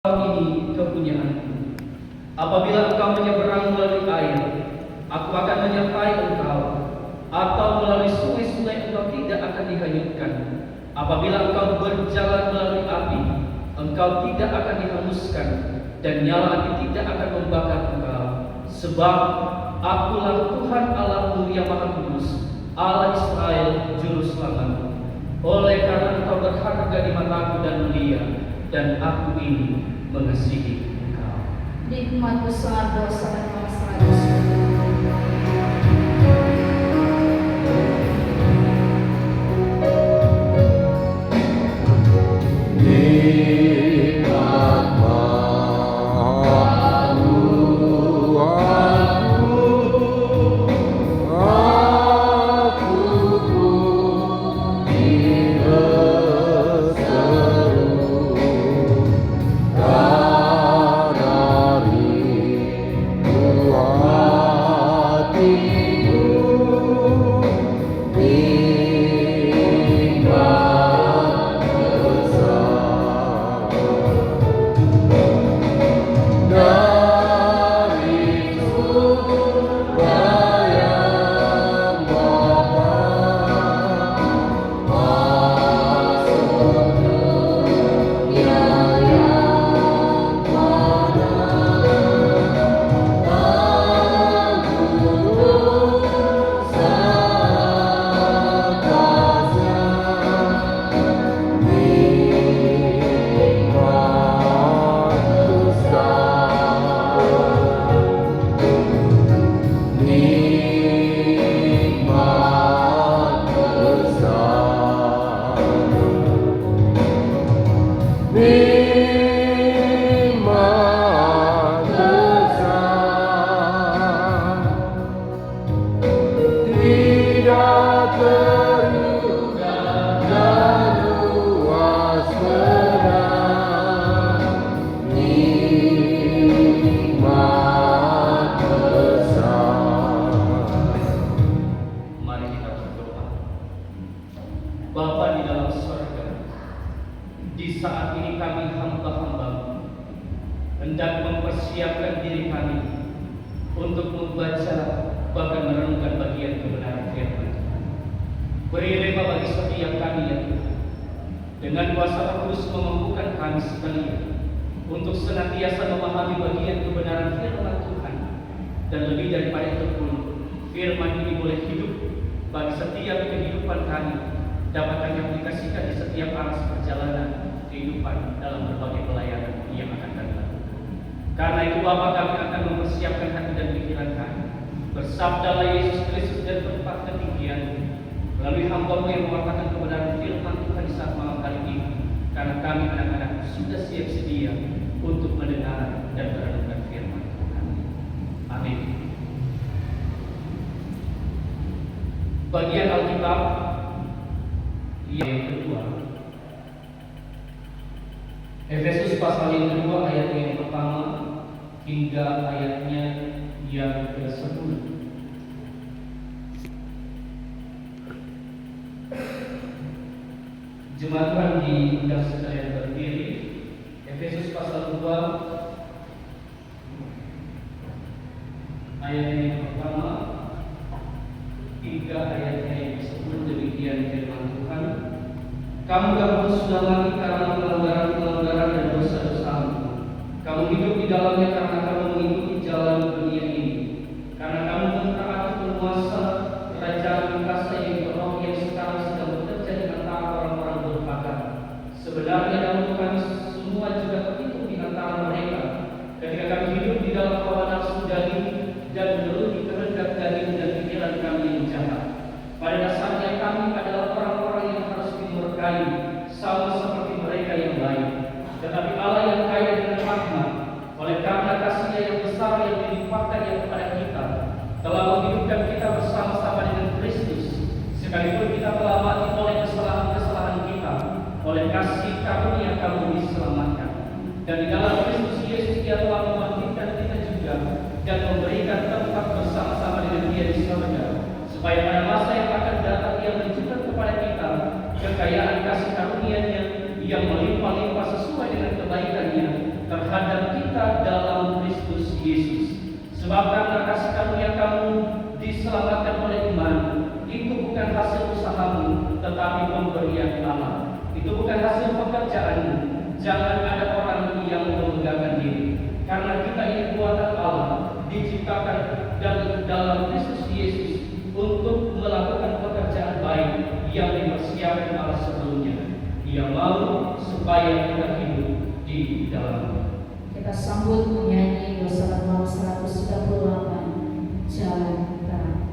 Ini kepunyaanku. Apabila engkau menyeberang melalui air, aku akan menyertai engkau. Atau melalui sungai-sungai, engkau tidak akan dihanyutkan. Apabila engkau berjalan melalui api, engkau tidak akan dihanguskan, dan nyala api tidak akan membakar engkau. Sebab akulah Tuhan Allahmu yang Maha Kudus, Allah Israel, Juru Selamatmu. Oleh karena engkau berharga di mataku dan mulia, dan aku ini mengasihi engkau. Nikmat besar dosa dan masalah dosa. Bapa di dalam surga, di saat ini kami hamba-hamba-Mu hendak mempersiapkan diri kami untuk membaca bahkan merenungkan bagian kebenaran firman Tuhan. Beri rema bagi setiap kami ya Tuhan, dengan kuasa Roh Kudus memampukan kami sekalian untuk senantiasa memahami bagian kebenaran firman Tuhan, dan lebih daripada itu pun firman ini boleh hidup bagi setiap kehidupan kami, dapat kami aplikasikan di setiap aras perjalanan kehidupan dalam berbagai pelayanan yang akan kami lakukan. Karena itu Bapa, kami akan mempersiapkan hati dan pikiran kami. Bersabdalah Yesus Kristus dan tempat ketinggian melalui hamba-Mu yang mewartakan kebenaran firman Tuhan di saat malam hari ini. Karena kami anak-anak sudah siap sedia untuk mendengar dan merenungkan firman Tuhan. Amin. Bagian Alkitab yang kedua, Efesus pasal yang kedua ayat yang pertama hingga ayatnya yang ke-10. Jemaat Tuhan diundang sekalian berdiri. Efesus pasal 2 ayat yang pertama hingga ayatnya yang ke-10. Demikian firman Tuhan. Kamu dahulu sudah mati karena pelanggaran-pelanggaran dan dosa-dosamu. Kamu hidup di dalamnya karena kamu mengikuti jalan dunia ini. Karena kamu mentaati penguasa kerajaan kasta yang roh yang sekarang sedang bekerja di antara orang-orang durhaka. Sebenarnya dahulu kami semua juga terhitung di antara mereka ketika kami hidup di dalam hawa nafsu daging dan menuruti kehendak daging dan pikiran kami yang jahat. Pada dasarnya kami adalah orang-orang yang harus dimurkai sama seperti mereka yang lain. Tetapi Allah yang kaya dengan rahmat, oleh karena kasih-Nya yang besar yang dilimpahkannya kepada kita, telah menghidupkan kita bersama-sama dengan Kristus, sekalipun kita telah mati oleh kesalahan-kesalahan kita. Oleh kasih karunia kamu diselamatkan. Dan di dalam Kristus Yesus Dia telah membangkitkan kita juga dan memberikan tempat bersama-sama dengan Dia di surga, supaya pada masa yang akan datang Dia menunjukkan kepada kita kekayaan kasih karunia-Nya yang melimpah-limpah sesuai dengan kebaikan-Nya Sebab karena kasih karunia kamu diselamatkan oleh iman, itu bukan hasil usahamu, tetapi pemberian Allah. Itu bukan hasil pekerjaanmu. Jangan ada orang yang membanggakan diri, karena kita ini buatan Allah, diciptakan dalam Kristus Yesus untuk melakukan pekerjaan baik yang dipersiapkan Allah sebelumnya. Ia mau supaya kita hidup di dalamnya. Kita sambut menyanyi dosa nomor 138, Jalan Terang.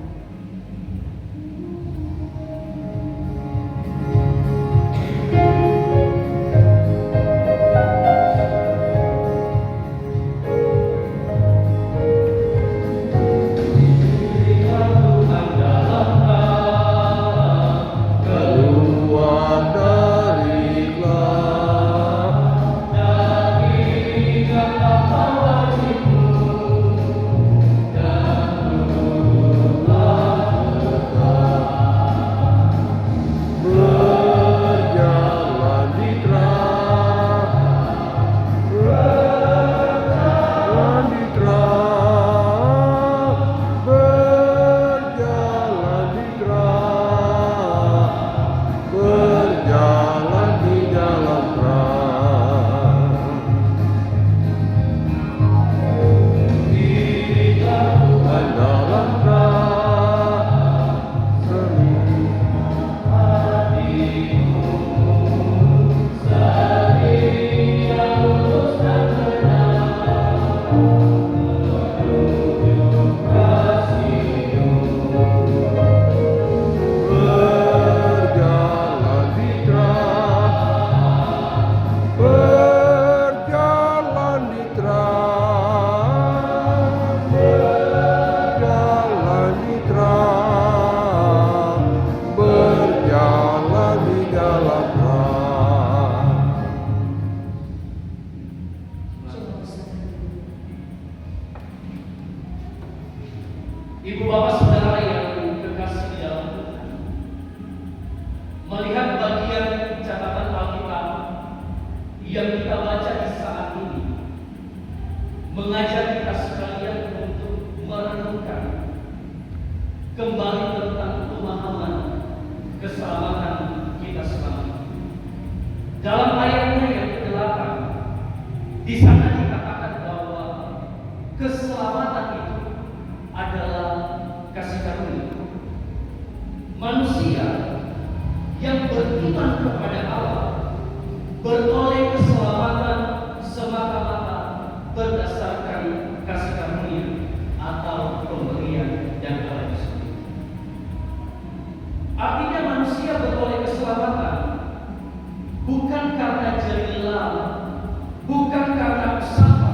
Ibu bapak saudara yang terkasih di dalam Tuhan, melihat bagian catatan Alkitab yang kita baca di saat ini, mengajak kita sekalian untuk merenungkan kembali tentang pemahaman keselamatan kita selama ini. Dalam ayatnya yang ke-8, di sana dikatakan bahwa keselamatan itu adalah kasih karunia. Manusia yang beriman kepada Allah beroleh keselamatan semata-mata berdasarkan kasih karunia atau pemberian dari Allah itu sendiri. Artinya manusia beroleh keselamatan bukan karena jerih, bukan karena usaha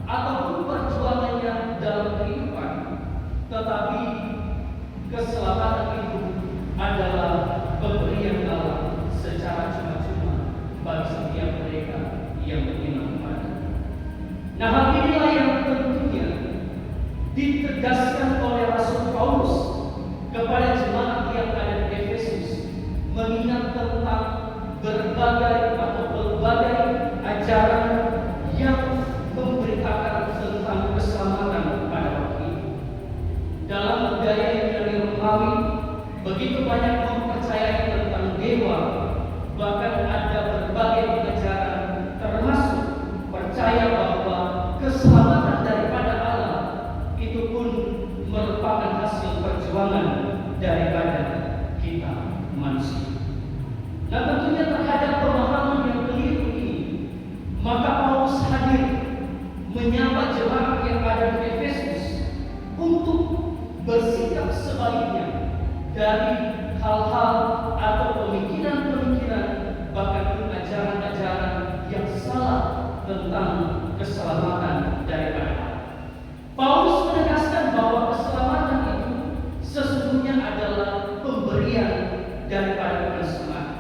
ataupun perjuangannya dalam kehidupan, tetapi keselamatan itu adalah pemberian Allah secara cuma-cuma bagi setiap mereka yang beriman kepada. Nah, hal inilah yang tentunya ditegaskan oleh Rasul Paulus kepada jemaat yang ada di Efesus, mengingat tentang berbagai ajaran yang memberitakan tentang keselamatan pada waktu itu. Dalam budaya yang Romawi, begitu banyak mempercayai tentang dewa, bahkan ada berbagai pengajaran, termasuk percaya bahwa keselamatan daripada Allah itu pun merupakan hasil perjuangan daripada kita manusia. Nah, tentunya terhadap pemahaman yang keliru ini, maka Paulus hadir menyapa jemaat yang ada di Efesus untuk bersikap sebaliknya dari hal-hal atau pemikiran-pemikiran, bahkan ajaran-ajaran yang salah tentang keselamatan daripada Allah. Paulus menegaskan bahwa keselamatan itu sesungguhnya adalah pemberian daripada Tuhan semata.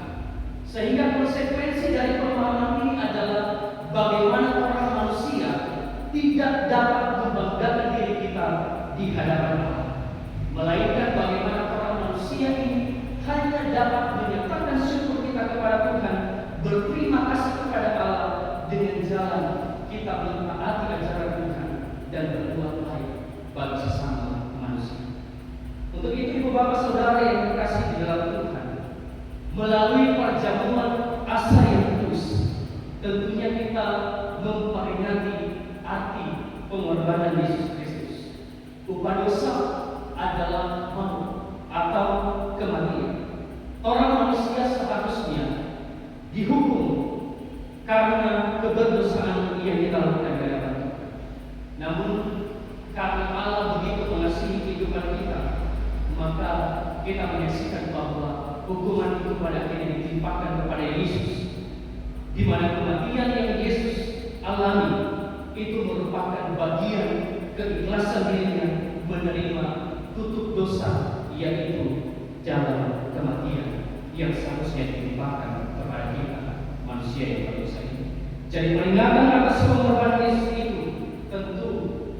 Sehingga konsekuensi dari pemahaman ini adalah bagaimana orang manusia tidak dapat membanggakan diri kita di hadapan Allah, melainkan bagaimana orang manusia ini hanya dapat menyatakan syukur kita kepada Tuhan, berterima kasih kepada Allah dengan jalan kita mentaati ajaran Tuhan dan berbuat baik Untuk itu Ibu Bapak Saudara yang dikasihi di dalam Tuhan, melalui perjamuan asa yang kudus, tentunya kita memperingati arti pengorbanan Yesus Kristus. Upah dosa adalah maut atau kematian. Orang manusia seharusnya dihukum karena keberdosaan yang kita lakukan di hadapan Tuhan. Namun karena Allah begitu mengasihi kehidupan kita, maka kita menyaksikan bahwa hukuman itu pada akhirnya ditimpakan kepada Yesus, di mana kematian yang Yesus alami itu merupakan bagian keikhlasan dirinya menerima tutup dosa, yaitu jalan kematian yang seharusnya ditimpakan kepada kita manusia yang berdosa ini. Jadi peringatan atas pengorbanan Yesus itu tentu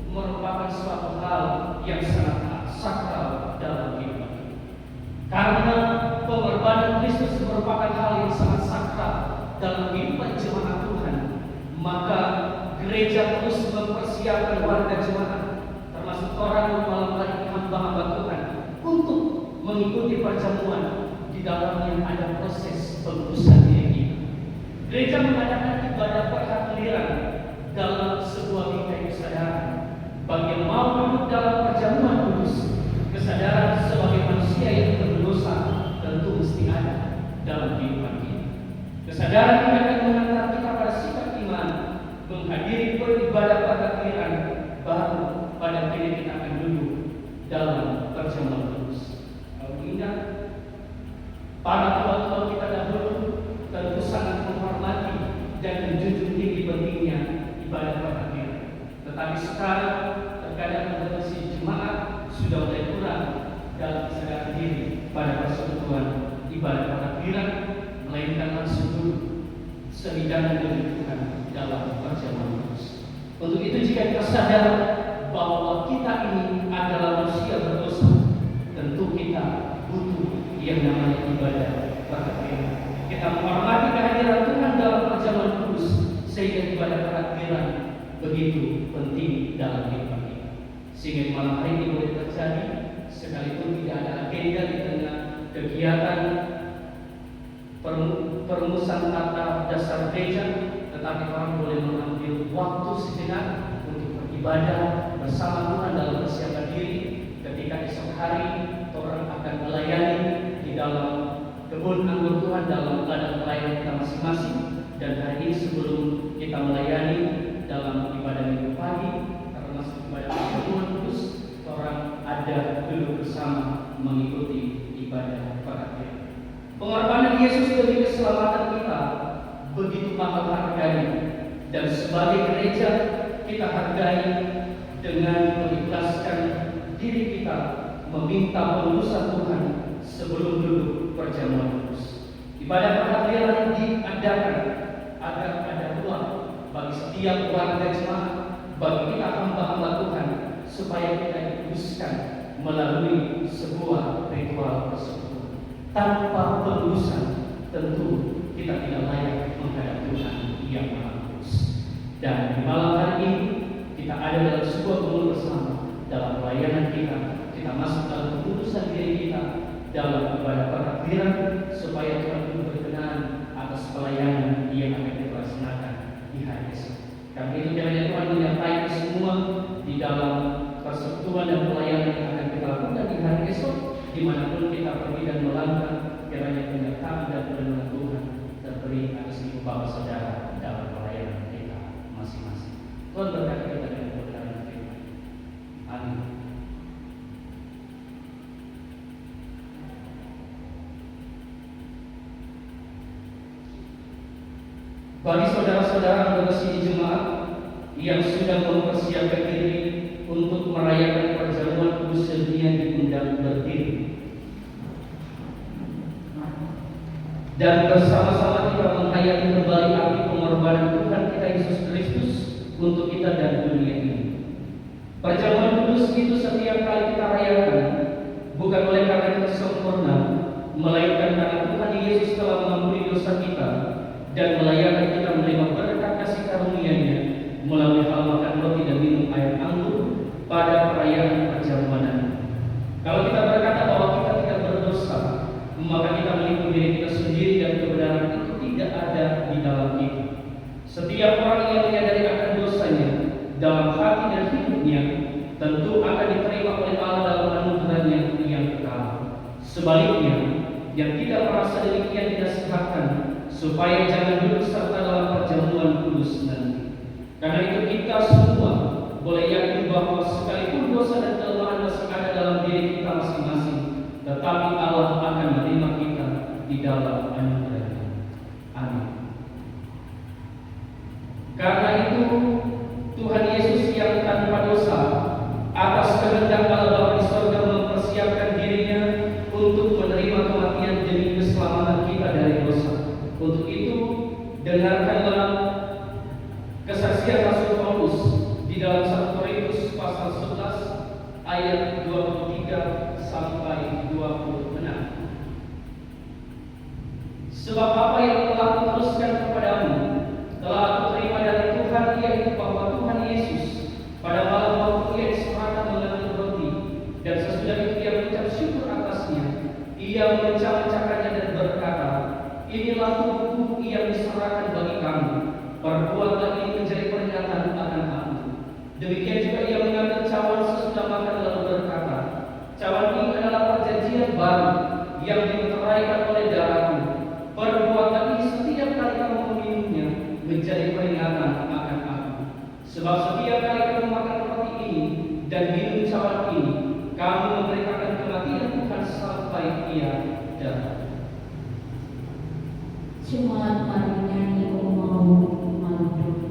merupakan suatu hal yang sangat sakral dalam kehidupan kita. Karena pengorbanan Kristus merupakan hal yang sangat sakral dalam kehidupan jemaat Tuhan, maka gereja terus mempersiapkan warga jemaat, termasuk orang yang malam hari hamba-hamba Tuhan, untuk mengikuti perjamuan di dalamnya ada proses pengudusan diri kita. Gereja mengadakan ibadah perhatian dalam sebuah bingkai kesadaran. Bagi yang mau duduk dalam perjamuan kudus, kesadaran sebagai manusia yang berdosa tentu mesti ada dalam kehidupan kita. Kesadaran ini akan mengantar kita pada sikap iman, menghadiri beribadah perhatian, baru pada akhirnya kita akan duduk dalam perjamuan kudus. Kalau ingat, para tua-tua kita dahulu tentu sangat menghormati dan menjunjung tinggi pentingnya ibadah perhatian. Tetapi sekarang terkadang potensi jemaat sudah mulai kurang dalam kesadaran diri pada persekutuan ibadah perhatian, melainkan langsung duduk sehidangan dari Tuhan dalam perjamuan kudus. Untuk itu jika kita sadar bahwa kita ini adalah manusia berdosa, tentu kita butuh yang namanya ibadah perhatian. Kita menghormati kehadiran Tuhan dalam perjamuan kudus, sehingga ibadah perhatian begitu penting dalam kehidupan kita. Sehingga malam hari ini boleh terjadi, sekalipun tidak ada agenda di tengah kegiatan perumusan tata dasar gereja, tetapi orang boleh mengambil waktu sejenak untuk beribadah bersama Tuhan dalam persiapan diri. Ketika esok hari orang akan melayani di dalam kebun anggur Tuhan dalam ladang pelayanan kita masing-masing, dan hari ini sebelum kita melayani dalam ibadah minggu pagi, termasuk ibadah perjamuan kudus, orang ada duduk bersama mengikuti ibadah perhatian. Pengorbanan Yesus demi keselamatan kita begitu mahal harganya, dan sebagai gereja kita hargai dengan mengikhlaskan diri kita meminta penebusan Tuhan sebelum duduk perjamuan kudus. Ibadah perhatian diadakan agar ada ruang bagi setiap warga jemaat, bagi kita hamba-hamba Tuhan, supaya kita dikuduskan melalui sebuah ritual persekutuan. Tanpa penebusan tentu kita tidak layak menghadap Tuhan yang Maha Kudus. Dan di malam hari ini kita ada dalam sebuah gumul bersama dalam pelayanan kita masuk dalam keputusan diri kita dalam ibadah perhatian, supaya Tuhan itu berkenan atas pelayanan yang akan dilaksanakan di hari esok. Karena itu kiranya Tuhan menyertai semua di dalam persekutuan dan pelayanan yang akan kita lakukan di hari esok, dimanapun kita pergi dan melangkah. Kiranya penyertaan dan perlindungan Tuhan terberi atas ibu bapak saudara dalam pelayanan kita masing-masing. Tuhan berkati kita dengan kebenaran firman. Amin. Bagi saudara-saudara berkasih di jemaat yang sudah mempersiapkan diri untuk merayakan perjamuan kudus sedunia, diundang berdiri dan bersama-sama kita menghayati kembali arti pengorbanan Tuhan kita Yesus Kristus untuk kita dan dunia ini. Perjamuan kudus itu setiap kali kita rayakan bukan oleh karena kita sempurna, melainkan karena Tuhan Yesus telah mengampuni dosa kita dan melayani kita menerima berkat kasih karunia-Nya melalui hal makan roti dan minum air anggur pada perayaan perjamuan. Kalau kita berkata menyadari akan dosanya dalam hati dan hidupnya, tentu akan diterima oleh Allah dalam anugerahnya yang kekal. Sebaliknya, yang tidak merasa demikian dinasihatkan supaya jangan duduk serta dalam perjamuan kudus nanti. Karena itu kita semua boleh yakin bahwa sekalipun dosa dan kelemahan masih ada dalam diri kita masing-masing, tetapi Allah akan menerima kita di dalam anugerahnya. Amin. Karena itu Tuhan Yesus yang tanpa dosa atas kehendak Allah di surga mempersiapkan dirinya untuk menerima kematian demi keselamatan kita dari dosa. Untuk itu, dengarkanlah kesaksian Rasul Paulus di dalam 1 Korintus pasal 11 ayat 23 sampai 26. Sebab apa yang telah kuteruskan kepadamu telah aku terima dari Tuhan, yaitu bahwa Tuhan Yesus pada malam waktu Ia diserahkan mengambil roti, dan sesudah itu Ia mengucap syukur atasnya, Ia memecah-mecahkannya dan berkata, inilah tubuhku yang diserahkan bagi kamu, perbuatlah ini menjadi peringatan akan aku. Demikian juga Ia mengambil cawan sesudah makan lalu berkata, cawan ini adalah perjanjian baru yang dimeteraikan oleh darahku. Perbuatlah ini setiap kali kamu meminumnya menjadi peringatan akan aku. Sebab setiap kali kamu makan roti ini dan minum cawan ini, kamu memberitakan kematian Tuhan sampai Ia datang. Jemaat mari menyanyi mau mandu.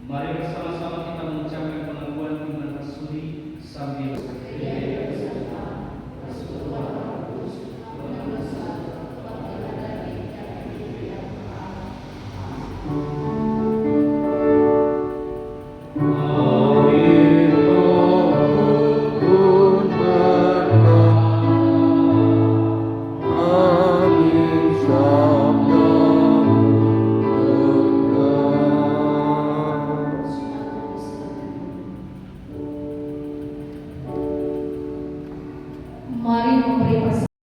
Mari bersama-sama kita mengucapkan pengakuan iman rasuli sambil Mari memberi